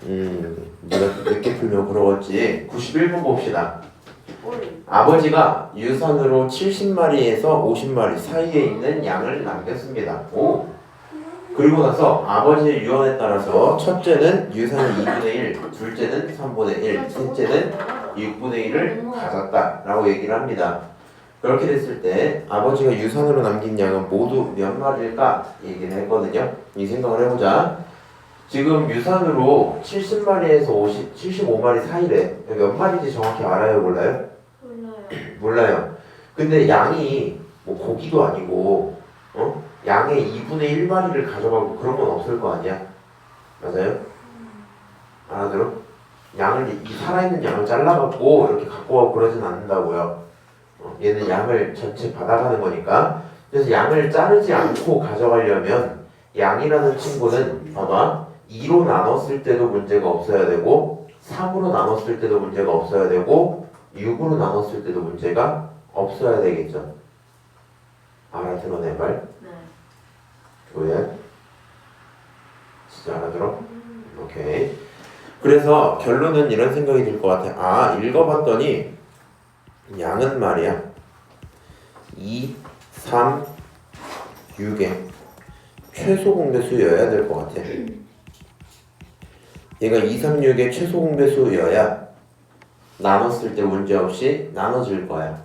네가 늦게 풀면 부러웠지. 91번 봅시다. 아버지가 유산으로 70마리에서 50마리 사이에 있는 양을 남겼습니다. 오. 그리고 나서 아버지의 유언에 따라서 첫째는 유산의 2분의 1, 둘째는 3분의 1, 셋째는 6분의 1을 가졌다 라고 얘기를 합니다. 그렇게 됐을 때 아버지가 유산으로 남긴 양은 모두 몇 마리일까 얘기를 했거든요. 이 생각을 해보자. 지금 유산으로 70마리에서 75마리 사이래. 몇 마리인지 정확히 알아요? 몰라요? 몰라요. 근데 양이 뭐 고기도 아니고 양의 2분의 1마리를 가져가고 그런 건 없을 거 아니야? 맞아요? 알아들어? 양을 이 살아있는 양을 잘라갖고 이렇게 갖고 가고 그러진 않는다고요. 얘는 양을 전체 받아가는 거니까. 그래서 양을 자르지 않고 가져가려면 양이라는 친구는 봐봐 2로 나눴을 때도 문제가 없어야 되고 3으로 나눴을 때도 문제가 없어야 되고 6으로 나눴을 때도 문제가 없어야 되겠죠. 알아들어 내 말? 네. 왜? 진짜 알아들어? 오케이. 그래서 결론은 이런 생각이 들 것 같아. 아, 읽어봤더니 양은 말이야 2, 3, 6의 최소 공배수여야 될 것 같아. 얘가 2, 3, 6의 최소 공배수여야 나눴을 때 문제없이 나눠질 거야.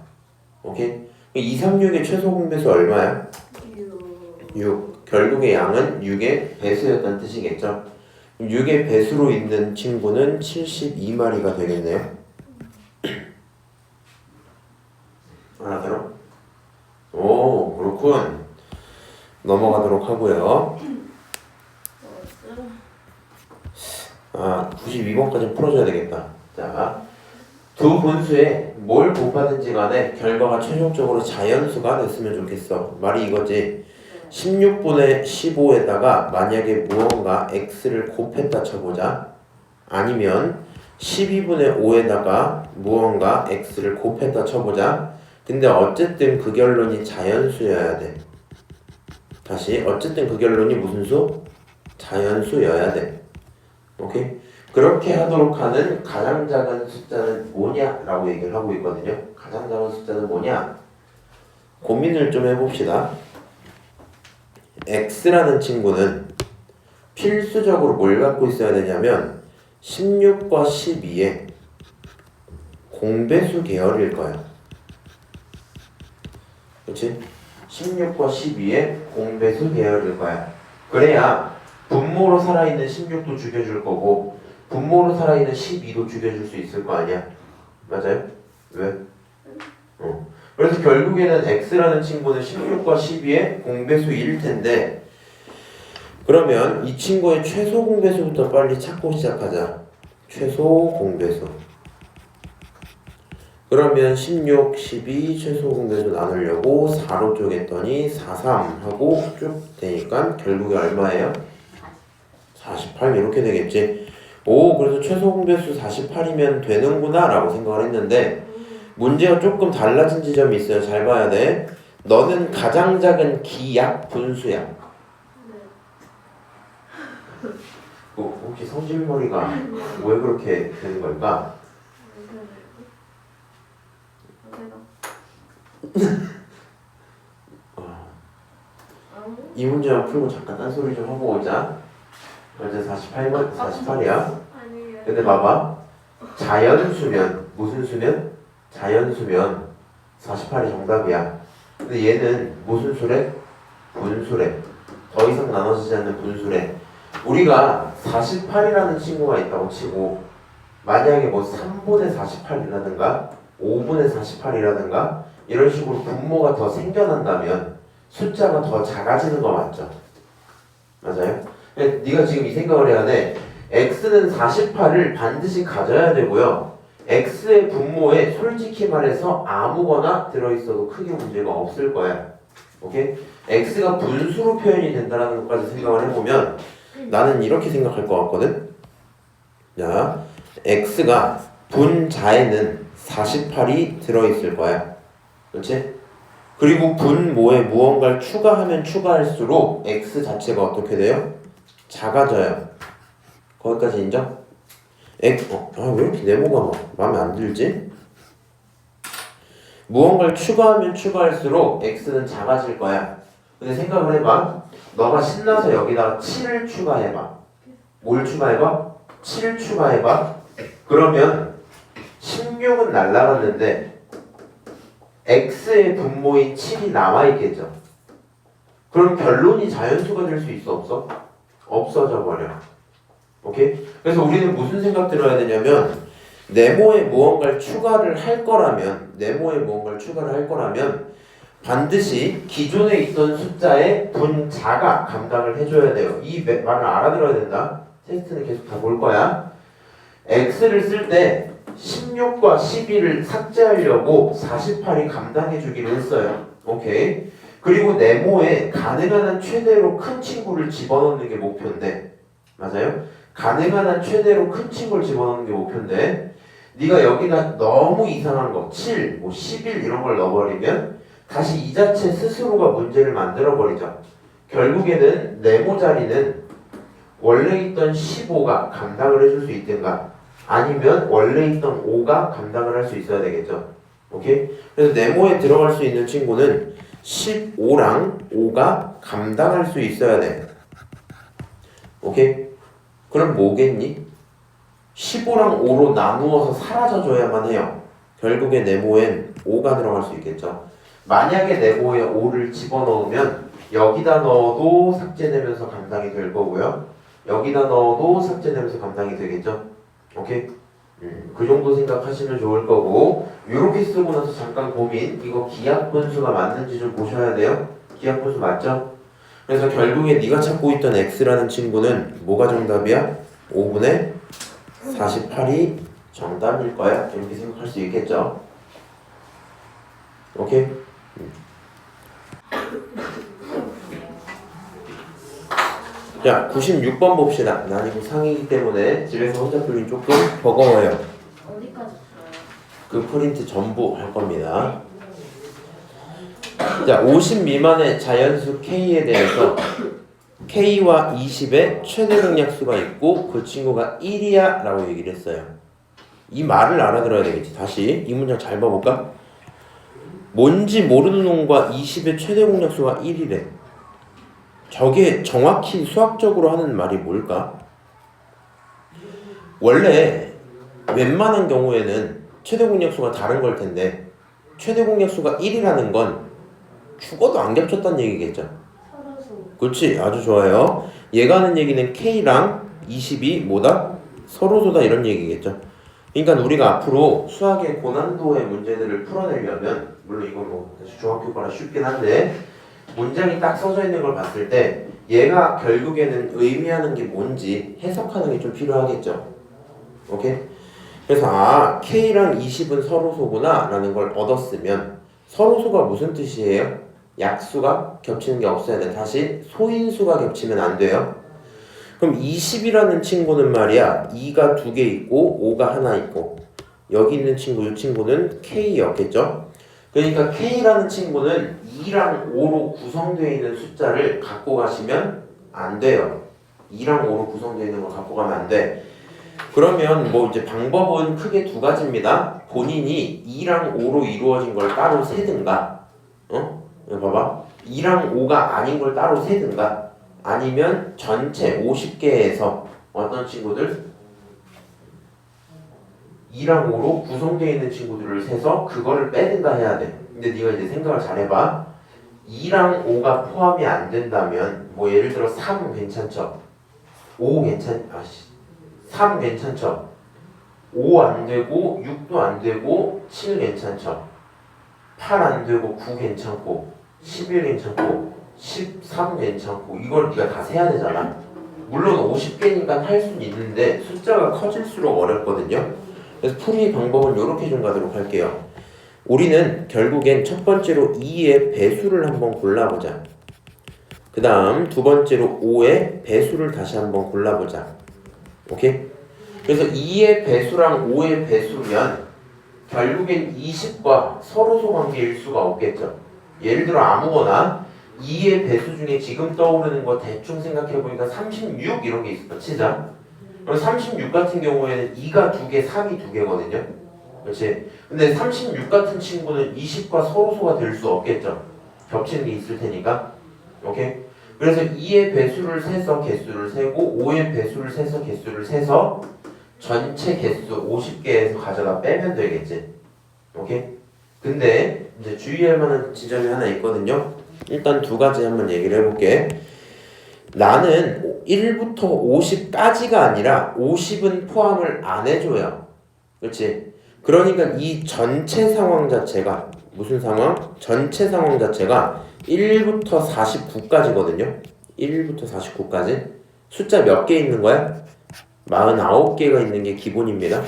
오케이? 2, 3, 6의 최소 공배수 얼마야? 6. 결국에 양은 6의 배수였다는 뜻이겠죠. 6의 배수로 있는 친구는 72마리가 되겠네요. 알아들어? 오, 그렇군. 넘어가도록 하고요. 92번까지 풀어줘야 되겠다. 자, 두 분수에 뭘 곱하든지 간에 결과가 최종적으로 자연수가 됐으면 좋겠어. 말이 이거지. 16분의 15에다가 만약에 무언가 x를 곱했다 쳐보자. 아니면 12분의 5에다가 무언가 x를 곱했다 쳐보자. 근데 어쨌든 그 결론이 자연수여야 돼. 다시 어쨌든 그 결론이 무슨 수? 자연수여야 돼. 오케이? 그렇게 하도록 하는 가장 작은 숫자는 뭐냐? 라고 얘기를 하고 있거든요. 가장 작은 숫자는 뭐냐? 고민을 좀 해봅시다. x라는 친구는 필수적으로 뭘 갖고 있어야 되냐면 16과 12의 공배수 계열일 거야. 그렇지? 16과 12의 공배수 계열일 거야. 그래야 분모로 살아있는 16도 죽여줄 거고 분모로 살아있는 12도 죽여줄 수 있을 거 아니야. 맞아요? 왜? 그래서 결국에는 x라는 친구는 16과 12의 공배수일 텐데 그러면 이 친구의 최소 공배수부터 빨리 찾고 시작하자. 최소 공배수. 그러면 16, 12 최소 공배수 나누려고 4로 쪼갰더니 4, 3 하고 쭉 되니까 결국에 얼마예요? 48 이렇게 되겠지. 오, 그래서 최소 공배수 48이면 되는구나 라고 생각을 했는데 문제가 조금 달라진 지점이 있어요. 잘 봐야 돼. 너는 가장 작은 기약 분수야. 혹시 성질머리가 왜 그렇게 되는 걸까? 이 문제만 풀고 잠깐 딴소리 좀 하고 오자. 먼저 48이야. 근데 봐봐. 자연수면 무슨 수면? 자연수면 48이 정답이야. 근데 얘는 무슨 수래? 분수래. 더 이상 나눠지지 않는 분수래. 우리가 48이라는 친구가 있다고 치고 만약에 뭐 3분의 48이라든가 5분의 48이라든가 이런 식으로 분모가 더 생겨난다면 숫자가 더 작아지는 거 맞죠? 맞아요? 네가 지금 이 생각을 해야 돼. x는 48을 반드시 가져야 되고요. x의 분모에 솔직히 말해서 아무거나 들어있어도 크게 문제가 없을 거야. 오케이? x가 분수로 표현이 된다는 것까지 생각을 해보면 나는 이렇게 생각할 것 같거든. 자, x가 분자에는 48이 들어있을 거야. 그렇지? 그리고 분모에 무언가를 추가하면 추가할수록 x 자체가 어떻게 돼요? 작아져요. 거기까지 인정? 왜 이렇게 네모가 막 마음에 안 들지? 무언가를 추가하면 추가할수록 x는 작아질 거야. 근데 생각을 해봐. 너가 신나서 여기다가 7을 추가해봐. 뭘 추가해봐? 7을 추가해봐. 그러면 16은 날라갔는데 x의 분모인 7이 남아있겠죠. 그럼 결론이 자연수가 될 수 있어 없어? 없어져 버려. 오케이? 그래서 우리는 무슨 생각 들어야 되냐면 네모에 무언가를 추가를 할 거라면 반드시 기존에 있던 숫자의 분자가 감당을 해줘야 돼요. 이 말을 알아들어야 된다. 테스트는 계속 다 볼 거야. x를 쓸 때 16과 12를 삭제하려고 48이 감당해 주기로 했어요. 오케이. 그리고 네모에 가능한 한 최대로 큰 친구를 집어넣는 게 목표인데, 맞아요? 가능한 한 최대로 큰 친구를 집어넣는 게 목표인데, 네가 여기다 너무 이상한 거 7, 11 이런 걸 넣어버리면 다시 이 자체 스스로가 문제를 만들어버리죠. 결국에는 네모 자리는 원래 있던 15가 감당을 해줄 수 있든가 아니면 원래 있던 5가 감당을 할 수 있어야 되겠죠. 오케이? 그래서 네모에 들어갈 수 있는 친구는 15랑 5가 감당할 수 있어야 돼. 오케이? 그럼 뭐겠니? 15랑 5로 나누어서 사라져줘야만 해요. 결국에 네모엔 5가 들어갈 수 있겠죠. 만약에 네모에 5를 집어넣으면 여기다 넣어도 삭제되면서 감당이 될 거고요. 여기다 넣어도 삭제되면서 감당이 되겠죠. 오케이? 그 정도 생각하시면 좋을 거고, 이렇게 쓰고 나서 잠깐 고민. 이거 기하분수가 맞는지 좀 보셔야 돼요. 기하분수 맞죠? 그래서 결국에 네가 찾고 있던 x라는 친구는 뭐가 정답이야? 5분의 48이 정답일 거야. 이렇게 생각할 수 있겠죠. 오케이? 자, 96번 봅시다. 난 이거 상이기 때문에 집에서 혼자 풀긴 조금 버거워요. 어디까지 풀어요? 그 프린트 전부 할 겁니다. 자, 50 미만의 자연수 K에 대해서 K와 20의 최대 공약수가 있고 그 친구가 1이야 라고 얘기를 했어요. 이 말을 알아들어야 되겠지. 다시 이 문장 잘 봐볼까? 뭔지 모르는 놈과 20의 최대 공약수가 1이래. 저게 정확히 수학적으로 하는 말이 뭘까? 원래 웬만한 경우에는 최대 공약수가 다른 걸 텐데 최대 공약수가 1이라는 건 죽어도 안 겹쳤다는 얘기겠죠. 서로소. 그렇지, 아주 좋아요. 얘가 하는 얘기는 K랑 20이 뭐다? 서로소다 이런 얘기겠죠. 그러니까 우리가 앞으로 수학의 고난도의 문제들을 풀어내려면, 물론 이건 뭐 중학교과라 쉽긴 한데 문장이 딱 써져 있는 걸 봤을 때 얘가 결국에는 의미하는 게 뭔지 해석하는 게 좀 필요하겠죠. 오케이? 그래서 K랑 20은 서로소구나 라는 걸 얻었으면, 서로소가 무슨 뜻이에요? 약수가 겹치는 게 없어야 돼. 다시 소인수가 겹치면 안 돼요. 그럼 20이라는 친구는 말이야 2가 2개 있고 5가 하나 있고 여기 있는 친구, 이 친구는 K였겠죠. 그러니까 K라는 친구는 2랑 5로 구성되어 있는 숫자를 갖고 가시면 안 돼요. 2랑 5로 구성되어 있는 걸 갖고 가면 안 돼. 그러면 뭐 이제 방법은 크게 두 가지입니다. 본인이 2랑 5로 이루어진 걸 따로 세든가, 봐봐. 2랑 5가 아닌 걸 따로 세든가, 아니면 전체 50개에서 어떤 친구들 2랑 5로 구성되어 있는 친구들을 세서 그거를 빼든가 해야 돼. 근데 네가 이제 생각을 잘 해봐. 2랑 5가 포함이 안 된다면 뭐 예를 들어 3 괜찮죠? 5 3 괜찮죠? 5 안 되고 6도 안 되고 7 괜찮죠? 8 안 되고 9 괜찮고 11 괜찮고 13 괜찮고 이걸 네가 다 세야 되잖아. 물론 50개니까 할 수는 있는데 숫자가 커질수록 어렵거든요. 그래서 풀이 방법은 이렇게 좀 가도록 할게요. 우리는 결국엔 첫 번째로 2의 배수를 한번 골라보자. 그 다음 두 번째로 5의 배수를 다시 한번 골라보자. 오케이? 그래서 2의 배수랑 5의 배수면 결국엔 20과 서로소 관계일 수가 없겠죠. 예를 들어 아무거나 2의 배수 중에 지금 떠오르는 거 대충 생각해보니까 36 이런 게 있어 치자. 그럼 36 같은 경우에는 2가 2개, 3이 2개거든요. 그렇지? 근데 36 같은 친구는 20과 서로소가 될 수 없겠죠. 겹치는 게 있을 테니까. 오케이? 그래서 2의 배수를 세서 개수를 세고 5의 배수를 세서 개수를 세서 전체 개수 50개에서 가져다 빼면 되겠지. 오케이? 근데 이제 주의할 만한 지점이 하나 있거든요. 일단 두 가지 한번 얘기를 해볼게. 나는 1부터 50까지가 아니라 50은 포함을 안 해줘요. 그렇지? 그러니까 이 전체 상황 자체가 무슨 상황? 전체 상황 자체가 1부터 49까지거든요. 1부터 49까지. 숫자 몇 개 있는 거야? 49개가 있는 게 기본입니다.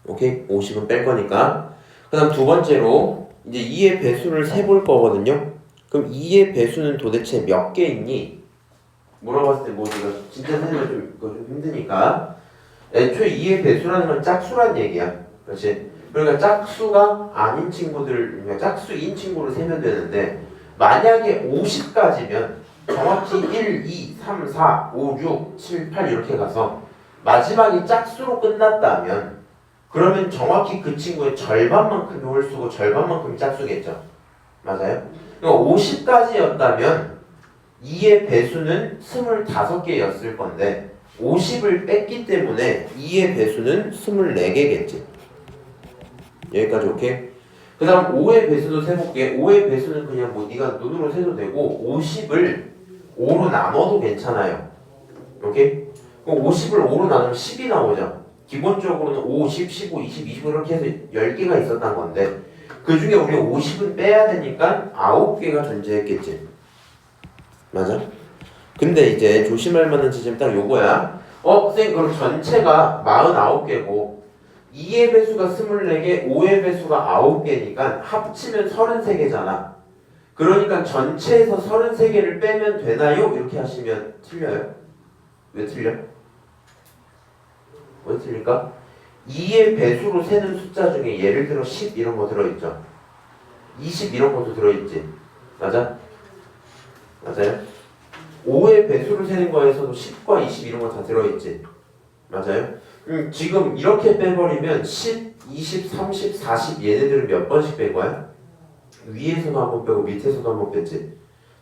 오케이? 50은 뺄 거니까. 그 다음 두 번째로 이제 2의 배수를 세볼 거거든요. 그럼 2의 배수는 도대체 몇 개 있니? 물어봤을 때 뭐 이거 진짜 세면 좀 힘드니까 애초에 2의 배수라는 건 짝수란 얘기야. 그렇지? 그러니까 짝수가 아닌 친구들, 그러니까 짝수인 친구를 세면 되는데 만약에 50까지면 정확히 1, 2, 3, 4, 5, 6, 7, 8 이렇게 가서 마지막이 짝수로 끝났다면 그러면 정확히 그 친구의 절반만큼이 홀수고 절반만큼이 짝수겠죠. 맞아요? 그러니까 50까지였다면 2의 배수는 25개였을 건데 50을 뺐기 때문에 2의 배수는 24개겠지. 여기까지 오케이? 그 다음 5의 배수도 세볼게. 5의 배수는 그냥 뭐 네가 눈으로 세도 되고 50을 5로 나눠도 괜찮아요. 오케이? 그럼 50을 5로 나누면 10이 나오죠. 기본적으로는 5, 10, 15, 20, 25 이렇게 해서 10개가 있었던 건데 그 중에 우리가 50은 빼야 되니까 9개가 존재했겠지. 맞아? 근데 이제 조심할 만한 지점이 딱 요거야. 선생님 그럼 전체가 49개고 2의 배수가 24개, 5의 배수가 9개니까 합치면 33개잖아. 그러니까 전체에서 33개를 빼면 되나요? 이렇게 하시면 틀려요. 왜 틀려? 왜 틀릴까? 2의 배수로 세는 숫자 중에 예를 들어 10 이런 거 들어있죠. 20 이런 것도 들어있지. 맞아? 맞아요? 5의 배수를 세는 거에서도 10과 20 이런 거 다 들어있지. 맞아요? 지금 이렇게 빼버리면 10, 20, 30, 40 얘네들은 몇 번씩 뺀 거야? 위에서도 한 번 빼고 밑에서도 한 번 뺐지.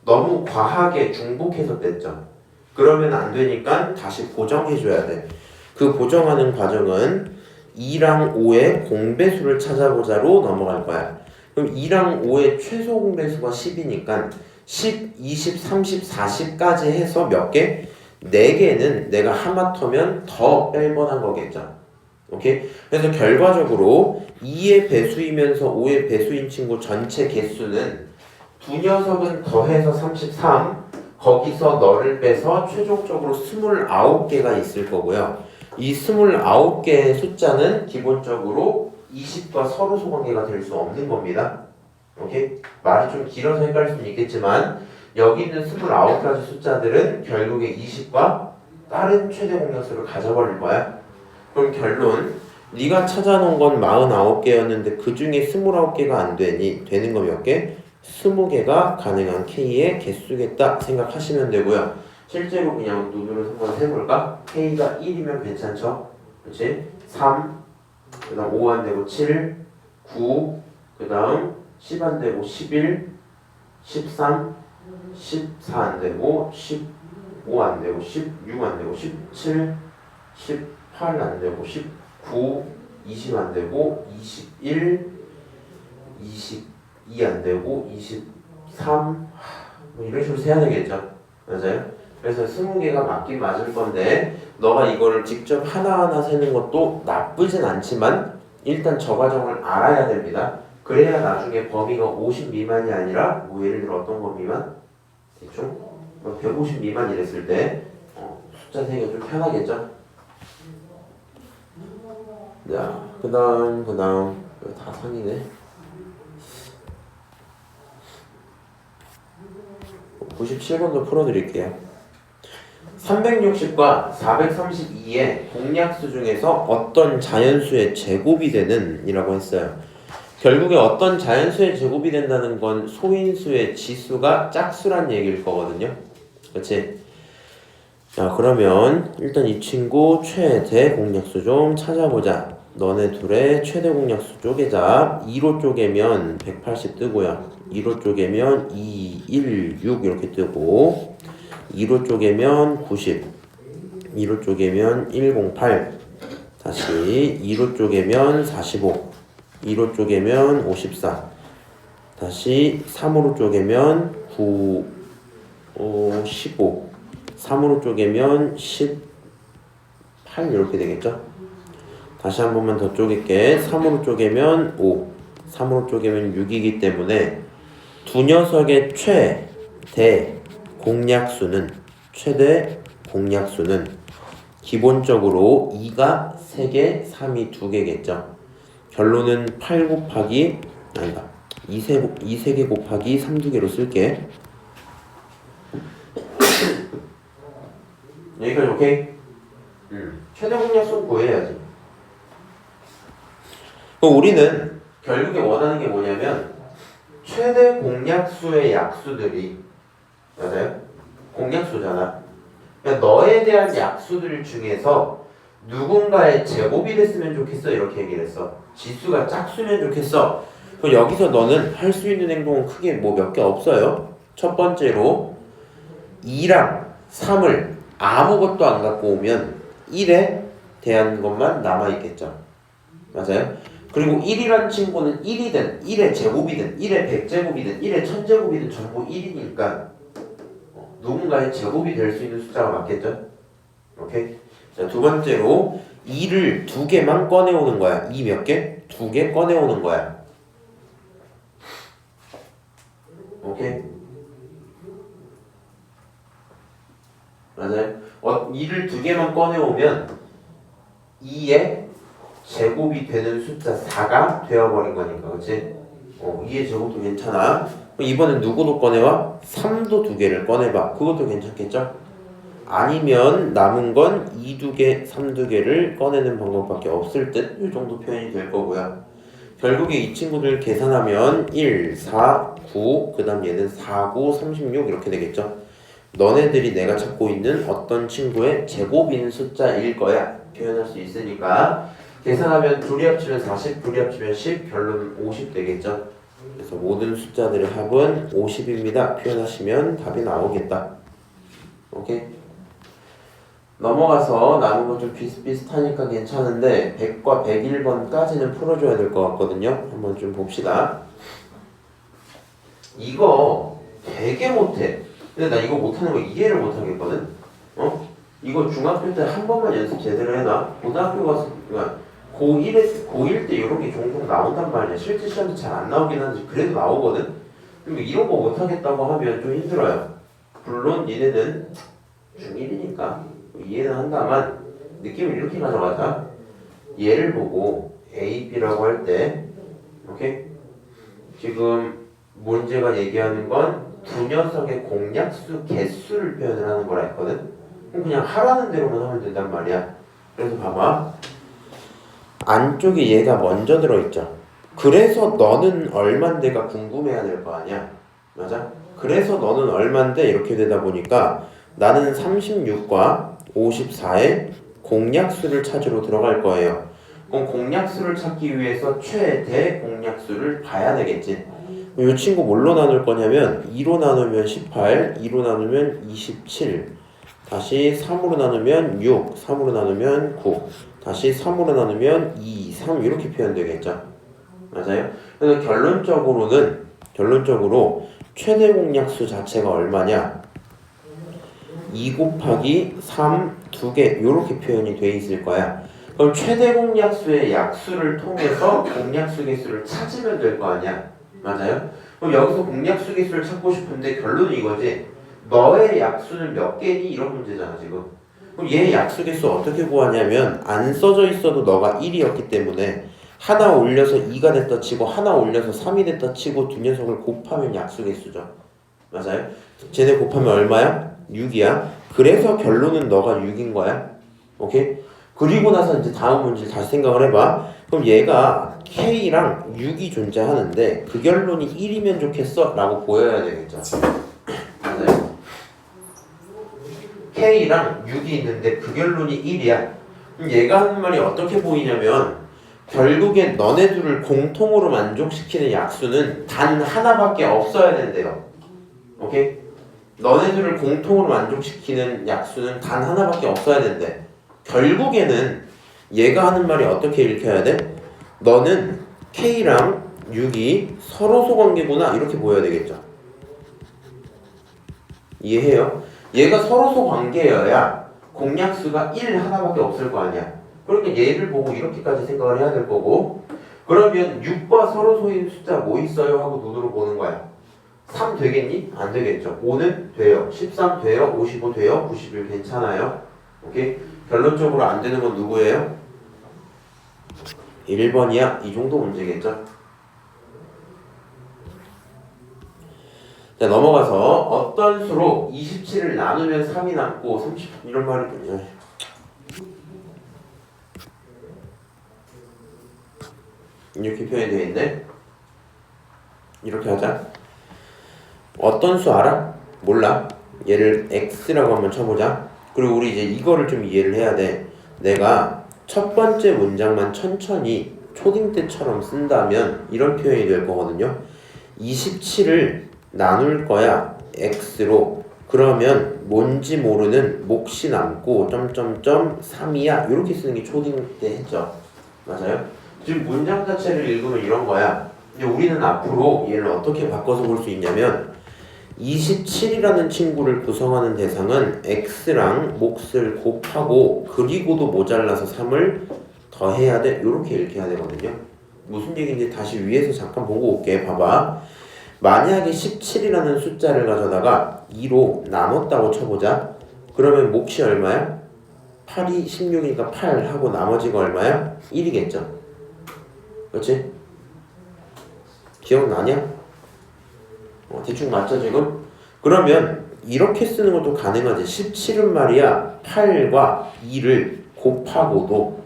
너무 과하게 중복해서 뺐죠. 그러면 안 되니까 다시 보정해줘야 돼. 그 보정하는 과정은 2랑 5의 공배수를 찾아보자로 넘어갈 거야. 그럼 2랑 5의 최소 공배수가 10이니까 10, 20, 30, 40까지 해서 몇 개? 4개는 내가 하마터면 더 뺄 뻔한 거겠죠. 오케이? 그래서 결과적으로 2의 배수이면서 5의 배수인 친구 전체 개수는 두 녀석은 더해서 33, 거기서 너를 빼서 최종적으로 29개가 있을 거고요. 이 29개의 숫자는 기본적으로 20과 서로소 관계가 될 수 없는 겁니다. 오케이? 말이 좀 길어서 헷갈릴 수는 있겠지만 여기 있는 29가지 숫자들은 결국에 20과 다른 최대 공약수를 가져버릴 거야. 그럼 결론 네가 찾아놓은 건 49개였는데 그 중에 29개가 안 되니 되는 거 몇 개? 20개가 가능한 K의 개수겠다 생각하시면 되고요. 실제로 그냥 눈으로 한번 해볼까? K가 1이면 괜찮죠? 그렇지? 3, 그 다음 5 안 되고 7, 9, 그 다음 10 안 되고 11, 13, 14 안 되고 15 안 되고 16 안 되고 17, 18 안 되고 19, 20 안 되고 21, 22 안 되고 23 뭐 이런 식으로 세야 되겠죠. 맞아요? 그래서 20개가 맞긴 맞을 건데 너가 이거를 직접 하나하나 세는 것도 나쁘진 않지만 일단 저 과정을 알아야 됩니다. 그래야 나중에 범위가 50 미만이 아니라 뭐 예를 들어 어떤 거 미만? 대충 150 미만 이랬을 때 숫자 세기가 좀 편하겠죠? 자, 그 다음 다 상이네. 97번도 풀어드릴게요. 360과 432의 공약수 중에서 어떤 자연수의 제곱이 되는 이라고 했어요. 결국에 어떤 자연수의 제곱이 된다는 건 소인수의 지수가 짝수란 얘기일 거거든요. 그렇지? 자, 그러면 일단 이 친구 최대 공약수 좀 찾아보자. 너네 둘의 최대 공약수 쪼개자. 2로 쪼개면 180 뜨고요. 2로 쪼개면 2, 1, 6 이렇게 뜨고 2로 쪼개면 90, 2로 쪼개면 108, 다시 2로 쪼개면 45, 2로 쪼개면 54, 다시 3으로 쪼개면 9, 15, 3으로 쪼개면 18 이렇게 되겠죠? 다시 한 번만 더 쪼갤게. 3으로 쪼개면 5, 3으로 쪼개면 6이기 때문에 두 녀석의 최대 공약수는 기본적으로 2가 3개, 3이 2개겠죠. 결론은 8 곱하기 아니다. 2, 3개 곱하기 3, 2개로 쓸게. 여기까지 오케이? 최대 공약수 구해야지. 그럼 우리는 결국에 원하는 게 뭐냐면 최대 공약수의 약수들이 맞아요? 공약수잖아. 그러니까 너에 대한 약수들 중에서 누군가의 제곱이 됐으면 좋겠어 이렇게 얘기를 했어. 지수가 짝수면 좋겠어. 그럼 여기서 너는 할 수 있는 행동은 크게 뭐 몇 개 없어요. 첫 번째로 2랑 3을 아무것도 안 갖고 오면 1에 대한 것만 남아있겠죠. 맞아요? 그리고 1이라는 친구는 1이든 1의 제곱이든 1의 100제곱이든 1의 1000제곱이든 전부 1이니까 누군가의 제곱이 될 수 있는 숫자가 맞겠죠? 오케이? 자, 두 번째로 2를 2개만 꺼내오는 거야. 2 몇 개? 2개 꺼내오는 거야. 오케이? 맞아요? 2를 2개만 꺼내오면 2의 제곱이 되는 숫자 4가 되어버린 거니까, 그치? 2의 제곱도 괜찮아. 이번엔 누구도 꺼내와? 3도 2개를 꺼내봐. 그것도 괜찮겠죠? 아니면 남은 건 2, 2개, 3, 2개를 꺼내는 방법밖에 없을 듯? 이 정도 표현이 될 거고요. 결국에 이 친구들 계산하면 1, 4, 9, 그 다음 얘는 4, 9, 36 이렇게 되겠죠? 너네들이 내가 찾고 있는 어떤 친구의 제곱인 숫자일 거야. 표현할 수 있으니까 계산하면 둘이 합치면 40, 둘이 합치면 10, 결론은 50 되겠죠? 그래서 모든 숫자들의 합은 50입니다. 표현하시면 답이 나오겠다. 오케이? 넘어가서 남은 거 좀 비슷비슷하니까 괜찮은데 100과 101번까지는 풀어줘야 될 것 같거든요. 한번 좀 봅시다. 이거 되게 못해. 근데 나 이거 못하는 거 이해를 못하겠거든? 이거 중학교 때 한 번만 연습 제대로 해놔. 고등학교 가서 고1 때 이런 게 종종 나온단 말이야. 실제 시험도 잘 안 나오긴 하는데 그래도 나오거든? 그리고 이런 거 못하겠다고 하면 좀 힘들어요. 물론 얘네는 중1이니까 이해는 한다만 느낌을 이렇게 가져가자. 얘를 보고 A, B라고 할 때 오케이? 지금 문제가 얘기하는 건 두 녀석의 공약수 개수를 표현을 하는 거라 했거든? 그럼 그냥 하라는 대로만 하면 된단 말이야. 그래서 봐봐. 안쪽에 얘가 먼저 들어있죠. 그래서 너는 얼만데가 궁금해야 될 거 아니야. 맞아? 그래서 너는 얼만데 이렇게 되다 보니까 나는 36과 54의 공약수를 찾으러 들어갈 거예요. 그럼 공약수를 찾기 위해서 최대 공약수를 봐야 되겠지. 이 친구 뭘로 나눌 거냐면 2로 나누면 18, 2로 나누면 27, 다시 3으로 나누면 6, 3으로 나누면 9, 다시 3으로 나누면 2, 3 이렇게 표현되겠죠. 맞아요? 그래서 결론적으로 최대 공약수 자체가 얼마냐? 2 곱하기 3, 2개 이렇게 표현이 돼 있을 거야. 그럼 최대 공약수의 약수를 통해서 공약수 개수를 찾으면 될 거 아니야? 맞아요? 그럼 여기서 공약수 개수를 찾고 싶은데 결론은 이거지. 너의 약수는 몇 개니? 이런 문제잖아 지금. 그럼 얘 약수 개수 어떻게 구하냐면 안 써져 있어도 너가 1이었기 때문에 하나 올려서 2가 됐다 치고 하나 올려서 3이 됐다 치고 두 녀석을 곱하면 약수 개수죠. 맞아요? 쟤네 곱하면 얼마야? 6이야. 그래서 결론은 너가 6인 거야. 오케이? 그리고 나서 이제 다음 문제를 다시 생각을 해봐. 그럼 얘가 K랑 6이 존재하는데 그 결론이 1이면 좋겠어? 라고 보여야 되겠죠. 맞아요. K랑 6이 있는데 그 결론이 1이야. 그럼 얘가 하는 말이 어떻게 보이냐면 결국에 너네 둘을 공통으로 만족시키는 약수는 단 하나밖에 없어야 된대요. 오케이? 너네들을 공통으로 만족시키는 약수는 단 하나밖에 없어야 된대. 결국에는 얘가 하는 말이 어떻게 읽혀야 돼? 너는 K랑 6이 서로소 관계구나 이렇게 보여야 되겠죠. 이해해요? 얘가 서로소 관계여야 공약수가 1 하나밖에 없을 거 아니야. 그러니까 얘를 보고 이렇게까지 생각을 해야 될 거고, 그러면 6과 서로소인 숫자 뭐 있어요? 하고 눈으로 보는 거야. 3 되겠니? 안 되겠죠. 5는 돼요. 13 돼요. 55 돼요. 91 괜찮아요. 오케이? 결론적으로 안 되는 건 누구예요? 1번이야. 이 정도 문제겠죠. 자, 넘어가서 어떤 수로 27을 나누면 3이 남고 30 이런 말이 이렇게 표현이 되어 있네. 이렇게 하자. 어떤 수 알아? 몰라. 얘를 x라고 한번 쳐보자. 그리고 우리 이제 이거를 좀 이해를 해야 돼. 내가 첫 번째 문장만 천천히 초딩 때처럼 쓴다면 이런 표현이 될 거거든요. 27을 나눌 거야 x로. 그러면 뭔지 모르는 몫이 남고 점점점 3이야 이렇게 쓰는 게 초딩 때 했죠. 맞아요? 지금 문장 자체를 읽으면 이런 거야. 이제 우리는 앞으로 얘를 어떻게 바꿔서 볼 수 있냐면 27이라는 친구를 구성하는 대상은 x랑 몫을 곱하고 그리고도 모자라서 3을 더해야 돼 이렇게 읽혀야 되거든요. 무슨 얘기인지 다시 위에서 잠깐 보고 올게. 봐봐. 만약에 17이라는 숫자를 가져다가 2로 나눴다고 쳐보자. 그러면 몫이 얼마야? 8이 16이니까 8 하고 나머지가 얼마야? 1이겠죠. 그렇지? 기억나냐? 대충 맞죠 지금? 그러면 이렇게 쓰는 것도 가능하지. 17은 말이야 8과 2를 곱하고도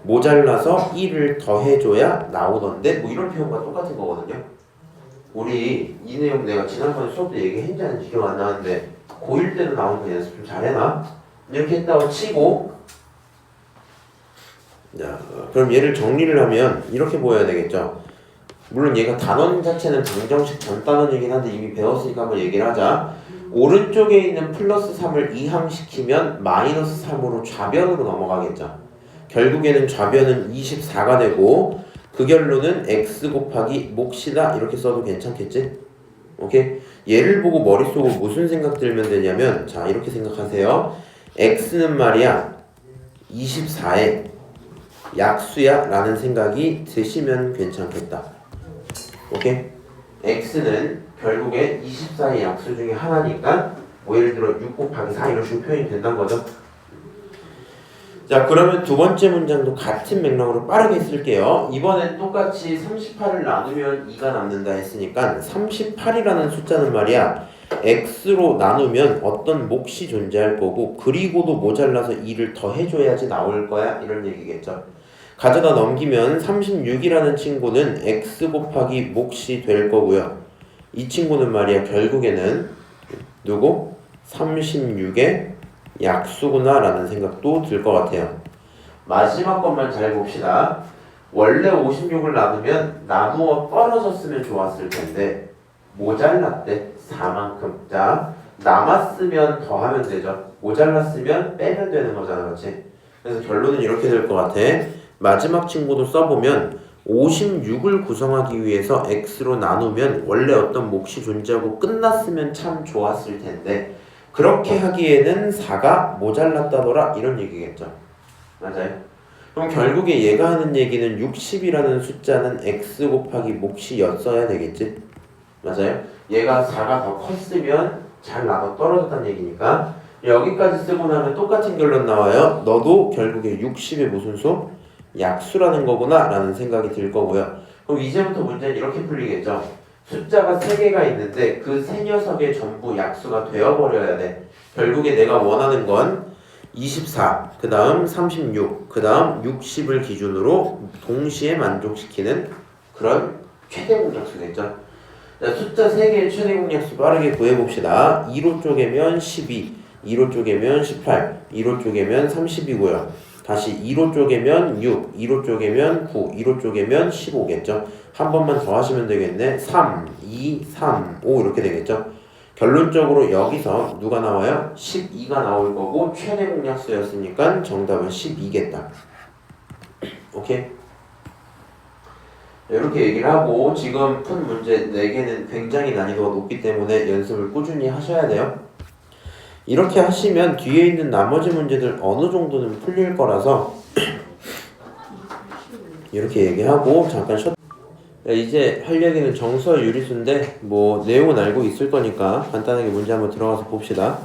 모자라서 1을 더해줘야 나오던데 뭐 이런 표현과 똑같은 거거든요. 우리 이 내용 내가 지난번에 수업 때 얘기했는지 안 기억 안 나는데 고1 때도 나온 거 연습 좀 잘해놔. 이렇게 했다고 치고, 자 그럼 얘를 정리를 하면 이렇게 보여야 되겠죠. 물론 얘가 단원 자체는 방정식 전 단원이긴 한데 이미 배웠으니까 한번 얘기를 하자. 오른쪽에 있는 플러스 3을 이항시키면 마이너스 3으로 좌변으로 넘어가겠죠. 결국에는 좌변은 24가 되고 그 결론은 x 곱하기 몫이다 이렇게 써도 괜찮겠지? 오케이? 얘를 보고 머릿속으로 무슨 생각 들면 되냐면 자 이렇게 생각하세요. x는 말이야 24의 약수야 라는 생각이 드시면 괜찮겠다. 오케이? x는 결국에 24의 약수 중에 하나니까 뭐 예를 들어 6 곱하기 4 이런 식으로 표현이 된다는 거죠. 자 그러면 두 번째 문장도 같은 맥락으로 빠르게 쓸게요. 이번엔 똑같이 38을 나누면 2가 남는다 했으니까 38이라는 숫자는 말이야 x로 나누면 어떤 몫이 존재할 거고 그리고도 모자라서 2를 더해줘야지 나올 거야 이런 얘기겠죠. 가져다 넘기면 36이라는 친구는 x 곱하기 몫이 될 거고요. 이 친구는 말이야 결국에는 누구? 36의 약수구나 라는 생각도 들 것 같아요. 마지막 것만 잘 봅시다. 원래 56을 나누면 나누어 떨어졌으면 좋았을 텐데 모자랐대 4만큼. 자 남았으면 더하면 되죠. 모자랐으면 빼면 되는 거잖아. 그렇지? 그래서 결론은 이렇게 될 것 같아. 마지막 친구도 써보면 56을 구성하기 위해서 x로 나누면 원래 어떤 몫이 존재하고 끝났으면 참 좋았을 텐데 그렇게 하기에는 4가 모자랐다더라 이런 얘기겠죠. 맞아요? 그럼 결국에 얘가 하는 얘기는 60이라는 숫자는 x 곱하기 몫이었어야 되겠지? 맞아요? 얘가 4가 더 컸으면 잘 나눠 떨어졌다는 얘기니까 여기까지 쓰고 나면 똑같은 결론 나와요. 너도 결국에 60의 무슨 수? 약수라는 거구나 라는 생각이 들 거고요. 그럼 이제부터 문제는 이렇게 풀리겠죠. 숫자가 3개가 있는데 그 3녀석의 전부 약수가 되어버려야 돼. 결국에 내가 원하는 건 24, 그 다음 36, 그 다음 60을 기준으로 동시에 만족시키는 그런 최대 공약수겠죠. 자, 숫자 3개의 최대 공약수 빠르게 구해봅시다. 2로 쪼개면 12, 2로 쪼개면 18, 2로 쪼개면 30이고요. 다시 2로 쪼개면 6, 2로 쪼개면 9, 2로 쪼개면 15겠죠. 한 번만 더 하시면 되겠네. 3, 2, 3, 5 이렇게 되겠죠. 결론적으로 여기서 누가 나와요? 12가 나올 거고 최대 공약수였으니까 정답은 12겠다. 오케이? 이렇게 얘기를 하고 지금 푼 문제 4개는 굉장히 난이도가 높기 때문에 연습을 꾸준히 하셔야 돼요. 이렇게 하시면 뒤에 있는 나머지 문제들 어느 정도는 풀릴 거라서 이렇게 얘기하고 잠깐 이제 할 얘기는 정수와 유리수인데 뭐 내용은 알고 있을 거니까 간단하게 문제 한번 들어가서 봅시다.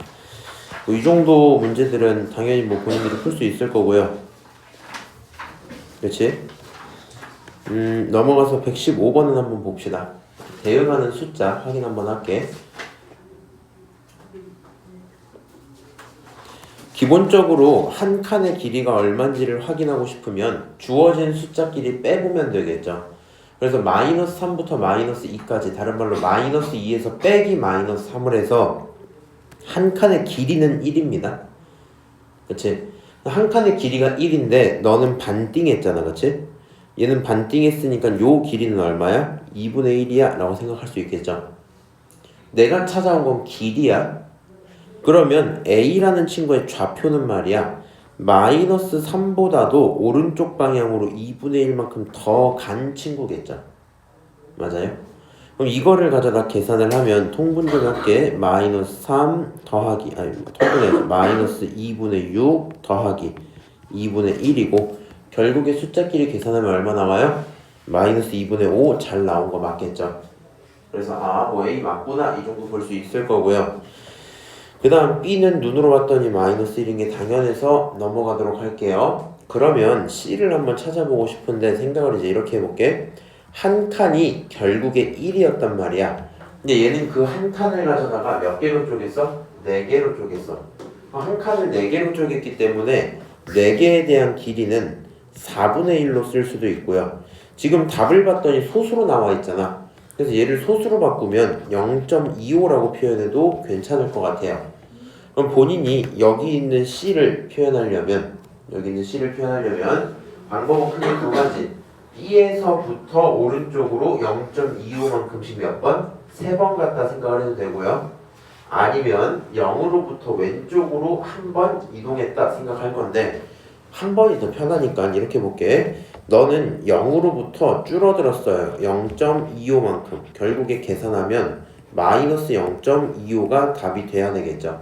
이 정도 문제들은 당연히 뭐 본인들이 풀 수 있을 거고요. 그렇지? 넘어가서 115번은 한번 봅시다. 대응하는 숫자 확인 한번 할게. 기본적으로 한 칸의 길이가 얼마인지를 확인하고 싶으면 주어진 숫자끼리 빼보면 되겠죠. 그래서 마이너스 3부터 마이너스 2까지 다른 말로 마이너스 2에서 빼기 마이너스 3을 해서 한 칸의 길이는 1입니다. 그치? 한 칸의 길이가 1인데 너는 반띵 했잖아. 그치? 얘는 반띵 했으니까 요 길이는 얼마야? 2분의 1이야 라고 생각할 수 있겠죠. 내가 찾아온 건 길이야. 그러면 A라는 친구의 좌표는 말이야 마이너스 3보다도 오른쪽 방향으로 2분의 1만큼 더 간 친구겠죠. 맞아요? 그럼 이거를 가져다 계산을 하면 통분점할게. 마이너스 3 더하기 통분해서 마이너스 2분의 6 더하기 2분의 1이고 결국에 숫자끼리 계산하면 얼마 나와요? 마이너스 2분의 5 잘 나온 거 맞겠죠. 그래서 뭐 A 맞구나 이 정도 볼 수 있을 거고요. 그 다음 B는 눈으로 봤더니 마이너스 1인 게 당연해서 넘어가도록 할게요. 그러면 C를 한번 찾아보고 싶은데 생각을 이제 이렇게 해볼게. 한 칸이 결국에 1이었단 말이야. 근데 얘는 그 한 칸을 가져다가 몇 개로 쪼갰어? 4개로 쪼갰어. 한 칸을 4개로 쪼갰기 때문에 4개에 대한 길이는 4분의 1로 쓸 수도 있고요. 지금 답을 봤더니 소수로 나와 있잖아. 그래서 얘를 소수로 바꾸면 0.25라고 표현해도 괜찮을 것 같아요. 그럼 본인이 여기 있는 C를 표현하려면 방법은 크게 2가지. B에서부터 오른쪽으로 0.25만큼씩 몇 번? 3번 갖다 생각을 해도 되고요. 아니면 0으로부터 왼쪽으로 한 번 이동했다 생각할 건데 한 번이 더 편하니까 이렇게 볼게. 너는 0으로부터 줄어들었어요. 0.25만큼. 결국에 계산하면 마이너스 0.25가 답이 돼야 되겠죠.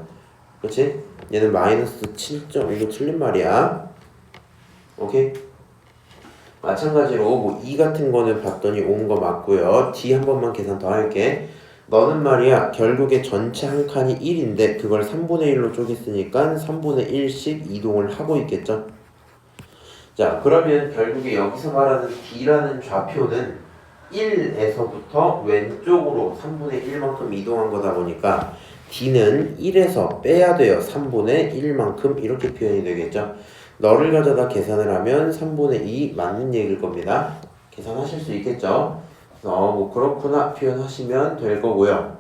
그렇지? 얘는 마이너스 7점. 이거 틀린 말이야. 오케이? 마찬가지로 뭐 2 같은 거는 봤더니 온 거 맞고요. D 한 번만 계산 더 할게. 너는 말이야 결국에 전체 한 칸이 1인데 그걸 3분의 1로 쪼갰으니까 3분의 1씩 이동을 하고 있겠죠. 자 그러면 결국에 여기서 말하는 D라는 좌표는 1에서부터 왼쪽으로 3분의 1만큼 이동한 거다 보니까 D는 1에서 빼야 돼요. 3분의 1만큼 이렇게 표현이 되겠죠. 너를 가져다 계산을 하면 3분의 2 맞는 얘기일 겁니다. 계산하실 수 있겠죠. 그래서 뭐 그렇구나 표현하시면 될 거고요.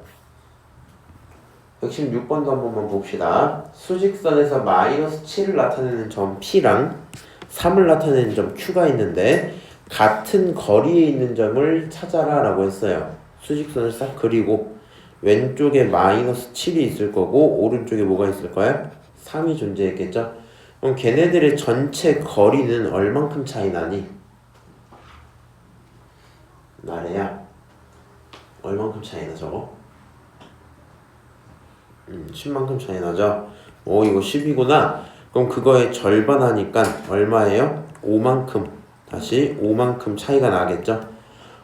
116번도 한 번만 봅시다. 수직선에서 마이너스 7을 나타내는 점 P랑 3을 나타내는 점 Q가 있는데 같은 거리에 있는 점을 찾아라 라고 했어요. 수직선을 싹 그리고 왼쪽에 마이너스 7이 있을 거고 오른쪽에 뭐가 있을 거야? 3이 존재했겠죠? 그럼 걔네들의 전체 거리는 얼만큼 차이 나니? 말해야 얼만큼 차이 나 저거? 10만큼 차이 나죠? 오 이거 10이구나. 그럼 그거의 절반 하니까 얼마예요? 5만큼. 다시 5만큼 차이가 나겠죠?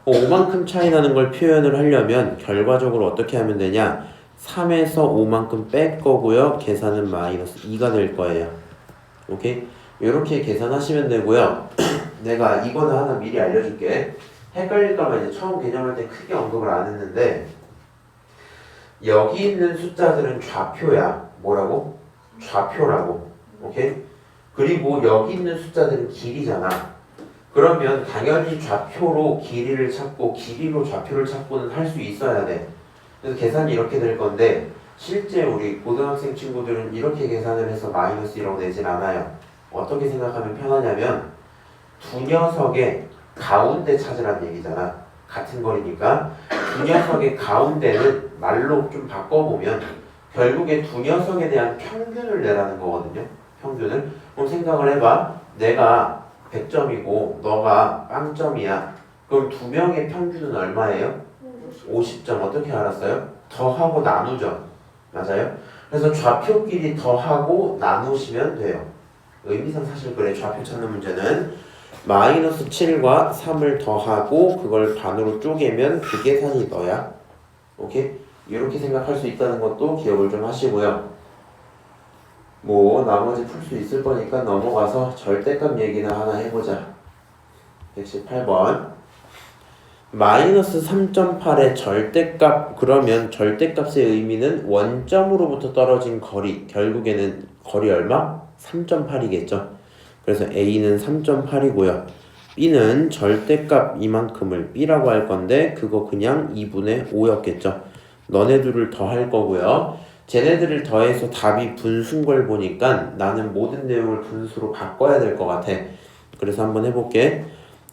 5만큼 차이 나는 걸 표현을 하려면 결과적으로 어떻게 하면 되냐? 3에서 5만큼 뺄 거고요. 계산은 마이너스 2가 될 거예요. 오케이? 이렇게 계산하시면 되고요. 내가 이거는 하나 미리 알려줄게. 헷갈릴까봐 이제 처음 개념할 때 크게 언급을 안 했는데 여기 있는 숫자들은 좌표야. 뭐라고? 좌표라고. 오케이? 그리고 여기 있는 숫자들은 길이잖아. 그러면 당연히 좌표로 길이를 찾고 길이로 좌표를 찾고는 할 수 있어야 돼. 그래서 계산이 이렇게 될 건데 실제 우리 고등학생 친구들은 이렇게 계산을 해서 마이너스 1이라고 내진 않아요. 어떻게 생각하면 편하냐면 두 녀석의 가운데 찾으란 얘기잖아. 같은 거리니까 두 녀석의 가운데는 말로 좀 바꿔보면 결국에 두 녀석에 대한 평균을 내라는 거거든요. 평균을. 그럼 생각을 해봐. 내가 100점이고 너가 빵점이야. 그럼 두 명의 평균은 얼마예요? 50점. 어떻게 알았어요? 더하고 나누죠. 맞아요? 그래서 좌표끼리 더하고 나누시면 돼요. 의미상 사실 그래. 좌표 찾는 문제는 마이너스 7과 3을 더하고 그걸 반으로 쪼개면 그 계산이 너야. 오케이? 이렇게 생각할 수 있다는 것도 기억을 좀 하시고요. 뭐 나머지 풀 수 있을 거니까 넘어가서 절대값 얘기나 하나 해보자. 118번 마이너스 3.8의 절대값. 그러면 절대값의 의미는 원점으로부터 떨어진 거리, 결국에는 거리 얼마? 3.8이겠죠. 그래서 A는 3.8이고요 B는 절대값 이만큼을 B라고 할 건데 그거 그냥 2분의 5였겠죠. 너네들을 더할 거고요. 쟤네들을 더해서 답이 분수인 걸 보니까 나는 모든 내용을 분수로 바꿔야 될 것 같아. 그래서 한번 해볼게.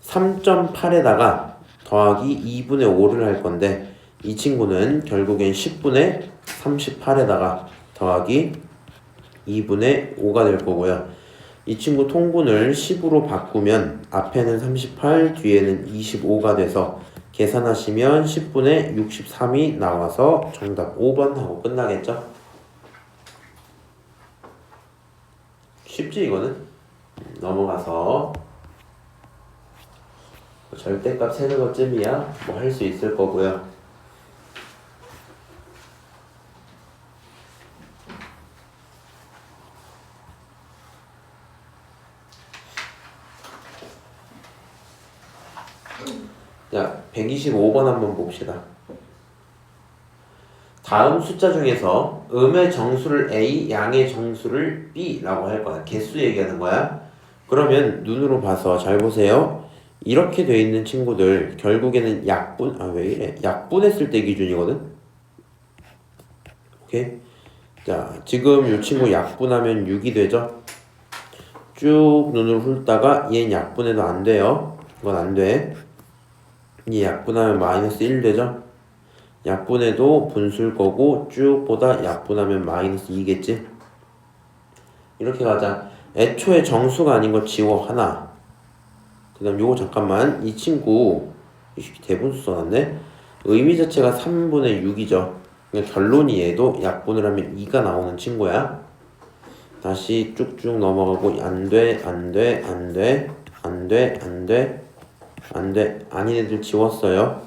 3.8에다가 더하기 2분의 5를 할 건데 이 친구는 결국엔 10분의 38에다가 더하기 2분의 5가 될 거고요. 이 친구 통분을 10으로 바꾸면 앞에는 38, 뒤에는 25가 돼서 계산하시면 10분의 63이 나와서 정답 5번 하고 끝나겠죠? 쉽지 이거는? 넘어가서 절대값 세는 것쯤이야 뭐 할 수 있을 거고요. 자, 125번 한번 봅시다. 다음 숫자 중에서 음의 정수를 A, 양의 정수를 B라고 할 거야. 개수 얘기하는 거야. 그러면 눈으로 봐서 잘 보세요. 이렇게 돼 있는 친구들 결국에는 약분, 왜 이래? 약분했을 때 기준이거든. 오케이? 자, 지금 이 친구 약분하면 6이 되죠? 쭉 눈으로 훑다가 얘는 약분해도 안 돼요. 이건 안 돼. 이 약분하면 마이너스 1 되죠? 약분해도 분수일 거고 쭉 보다 약분하면 마이너스 2겠지? 이렇게 가자. 애초에 정수가 아닌 거 지워 하나. 그 다음 요거 잠깐만. 이 친구 대분수 써놨네? 의미 자체가 3분의 6이죠. 그러니까 결론이 얘도 약분을 하면 2가 나오는 친구야. 다시 쭉쭉 넘어가고 안돼 안돼 안돼 안돼 안돼 안돼 아닌 애들 지웠어요.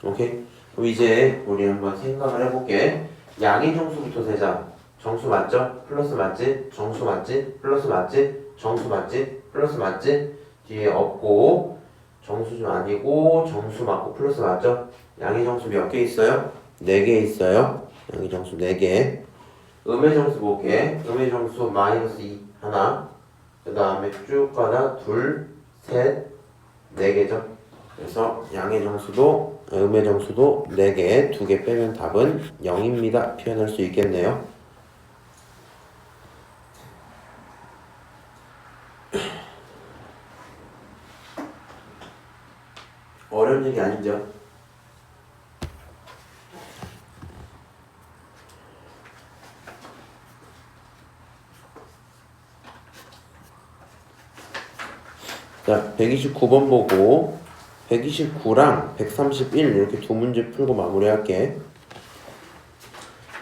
오케이? 그럼 이제 우리 한번 생각을 해볼게. 양의 정수부터 세자. 정수 맞죠? 플러스 맞지? 정수 맞지? 플러스 맞지? 정수 맞지? 플러스 맞지? 뒤에 없고 정수 좀 아니고 정수 맞고 플러스 맞죠? 양의 정수 몇 개 있어요? 4개 있어요. 양의 정수 4개. 음의 정수 볼게. 음의 정수 마이너스 2 하나. 그 다음에 쭉 가다 둘, 셋, 4개죠. 그래서 양의 정수도 음의 정수도 4개, 2개 빼면 답은 0입니다. 표현할 수 있겠네요. 어려운 얘기 아니죠? 자, 129번 보고 129랑 131 이렇게 두 문제 풀고 마무리할게.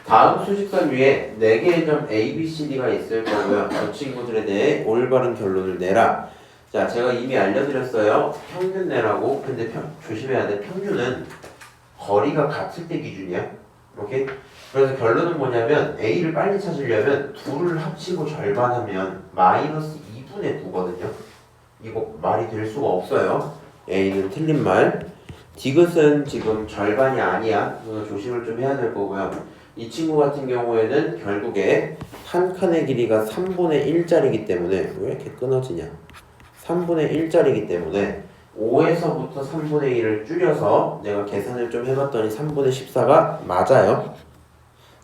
다음 수직선 위에 4개의 점 A, B, C, D가 있을 거고요. 저 친구들에 대해 올바른 결론을 내라. 자, 제가 이미 알려드렸어요. 평균 내라고. 근데 조심해야 돼. 평균은 거리가 같을 때 기준이야. 오케이? 그래서 결론은 뭐냐면 A를 빨리 찾으려면 둘을 합치고 절반하면 마이너스 2분의 9거든요. 이거 말이 될 수가 없어요. A는 틀린 말. 디귿은 지금 절반이 아니야. 그래서 조심을 좀 해야 될 거고요. 이 친구 같은 경우에는 결국에 한 칸의 길이가 3분의 1짜리기 때문에 왜 이렇게 끊어지냐? 3분의 1짜리기 때문에 5에서부터 3분의 1을 줄여서 내가 계산을 좀 해봤더니 3분의 14가 맞아요.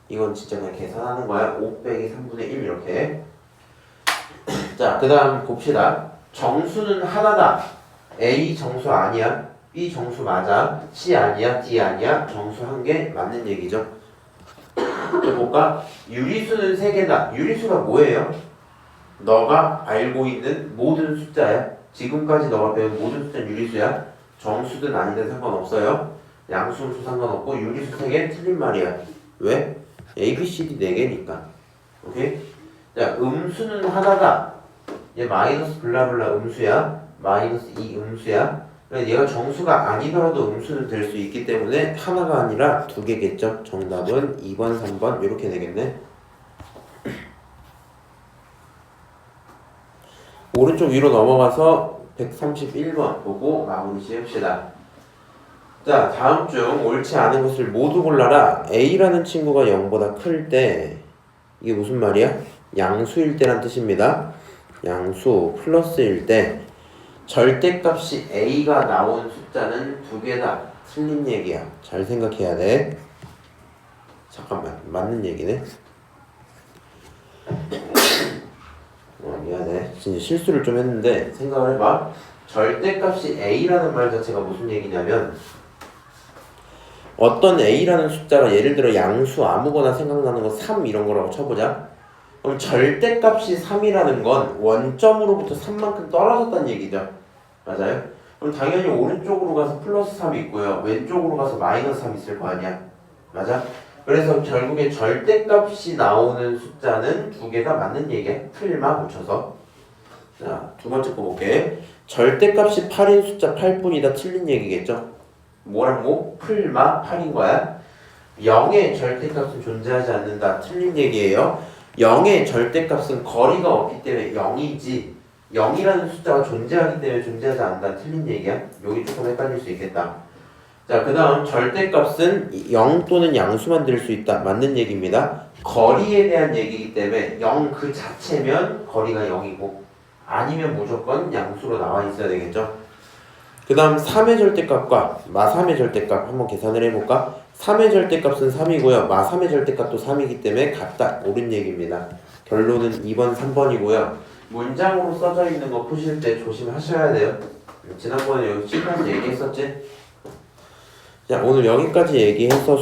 이건 진짜 그냥 계산하는 거야. 5 빼기 3분의 1 이렇게. 자, 그 다음 봅시다. 정수는 하나다. A 정수 아니야. B 정수 맞아. C 아니야. D 아니야. 정수 한 개 맞는 얘기죠. 또 볼까? 유리수는 3개다. 유리수가 뭐예요? 너가 알고 있는 모든 숫자야. 지금까지 너가 배운 모든 숫자는 유리수야. 정수든 아니든 상관없어요. 양수수 상관없고 유리수 3개 틀린 말이야. 왜? A, B, C, D 4개니까. 오케이? 자, 음수는 하나다. 얘 마이너스 블라블라 음수야. 마이너스 2 음수야. 그러니까 얘가 정수가 아니더라도 음수는 될 수 있기 때문에 하나가 아니라 2개겠죠. 정답은 2번, 3번 이렇게 되겠네. 오른쪽 위로 넘어가서 131번 보고 마무리 지읍시다. 자, 다음 중 옳지 않은 것을 모두 골라라. A라는 친구가 0보다 클 때 이게 무슨 말이야? 양수일 때란 뜻입니다. 양수 플러스일 때 절대값이 A가 나온 숫자는 2개다. 틀린 얘기야. 잘 생각해야 돼. 잠깐만, 맞는 얘기네. 미안해. 진짜 실수를 좀 했는데 생각을 해봐. 절대값이 A라는 말 자체가 무슨 얘기냐면 어떤 A라는 숫자가 예를 들어 양수 아무거나 생각나는 거 3 이런 거라고 쳐보자. 그럼 절대값이 3이라는 건 원점으로부터 3만큼 떨어졌다는 얘기죠. 맞아요? 그럼 당연히 오른쪽으로 가서 플러스 3 있고요. 왼쪽으로 가서 마이너스 3 있을 거 아니야. 맞아? 그래서 결국에 절대값이 나오는 숫자는 2개가 맞는 얘기야. 틀마 붙여서. 자, 두 번째 거 볼게. 절대값이 8인 숫자 8뿐이다. 틀린 얘기겠죠? 뭐랑 뭐? 풀마 8인 거야. 0의 절대값은 존재하지 않는다. 틀린 얘기예요. 0의 절대값은 거리가 없기 때문에 0이지 0이라는 숫자가 존재하기 때문에 존재하지 않는다. 틀린 얘기야. 여기 조금 헷갈릴 수 있겠다. 자, 그 다음 절대값은 0 또는 양수만 될 수 있다. 맞는 얘기입니다. 거리에 대한 얘기이기 때문에 0 그 자체면 거리가 0이고 아니면 무조건 양수로 나와 있어야 되겠죠. 그 다음 3의 절대값과 마3의 절대값 한번 계산을 해볼까? 3의 절대값은 3이고요. 마3의 절대값도 3이기 때문에 같다. 옳은 얘기입니다. 결론은 2번, 3번이고요. 문장으로 써져 있는 거 푸실 때 조심하셔야 돼요. 지난번에 여기 시간 얘기했었지? 자, 오늘 여기까지 얘기해서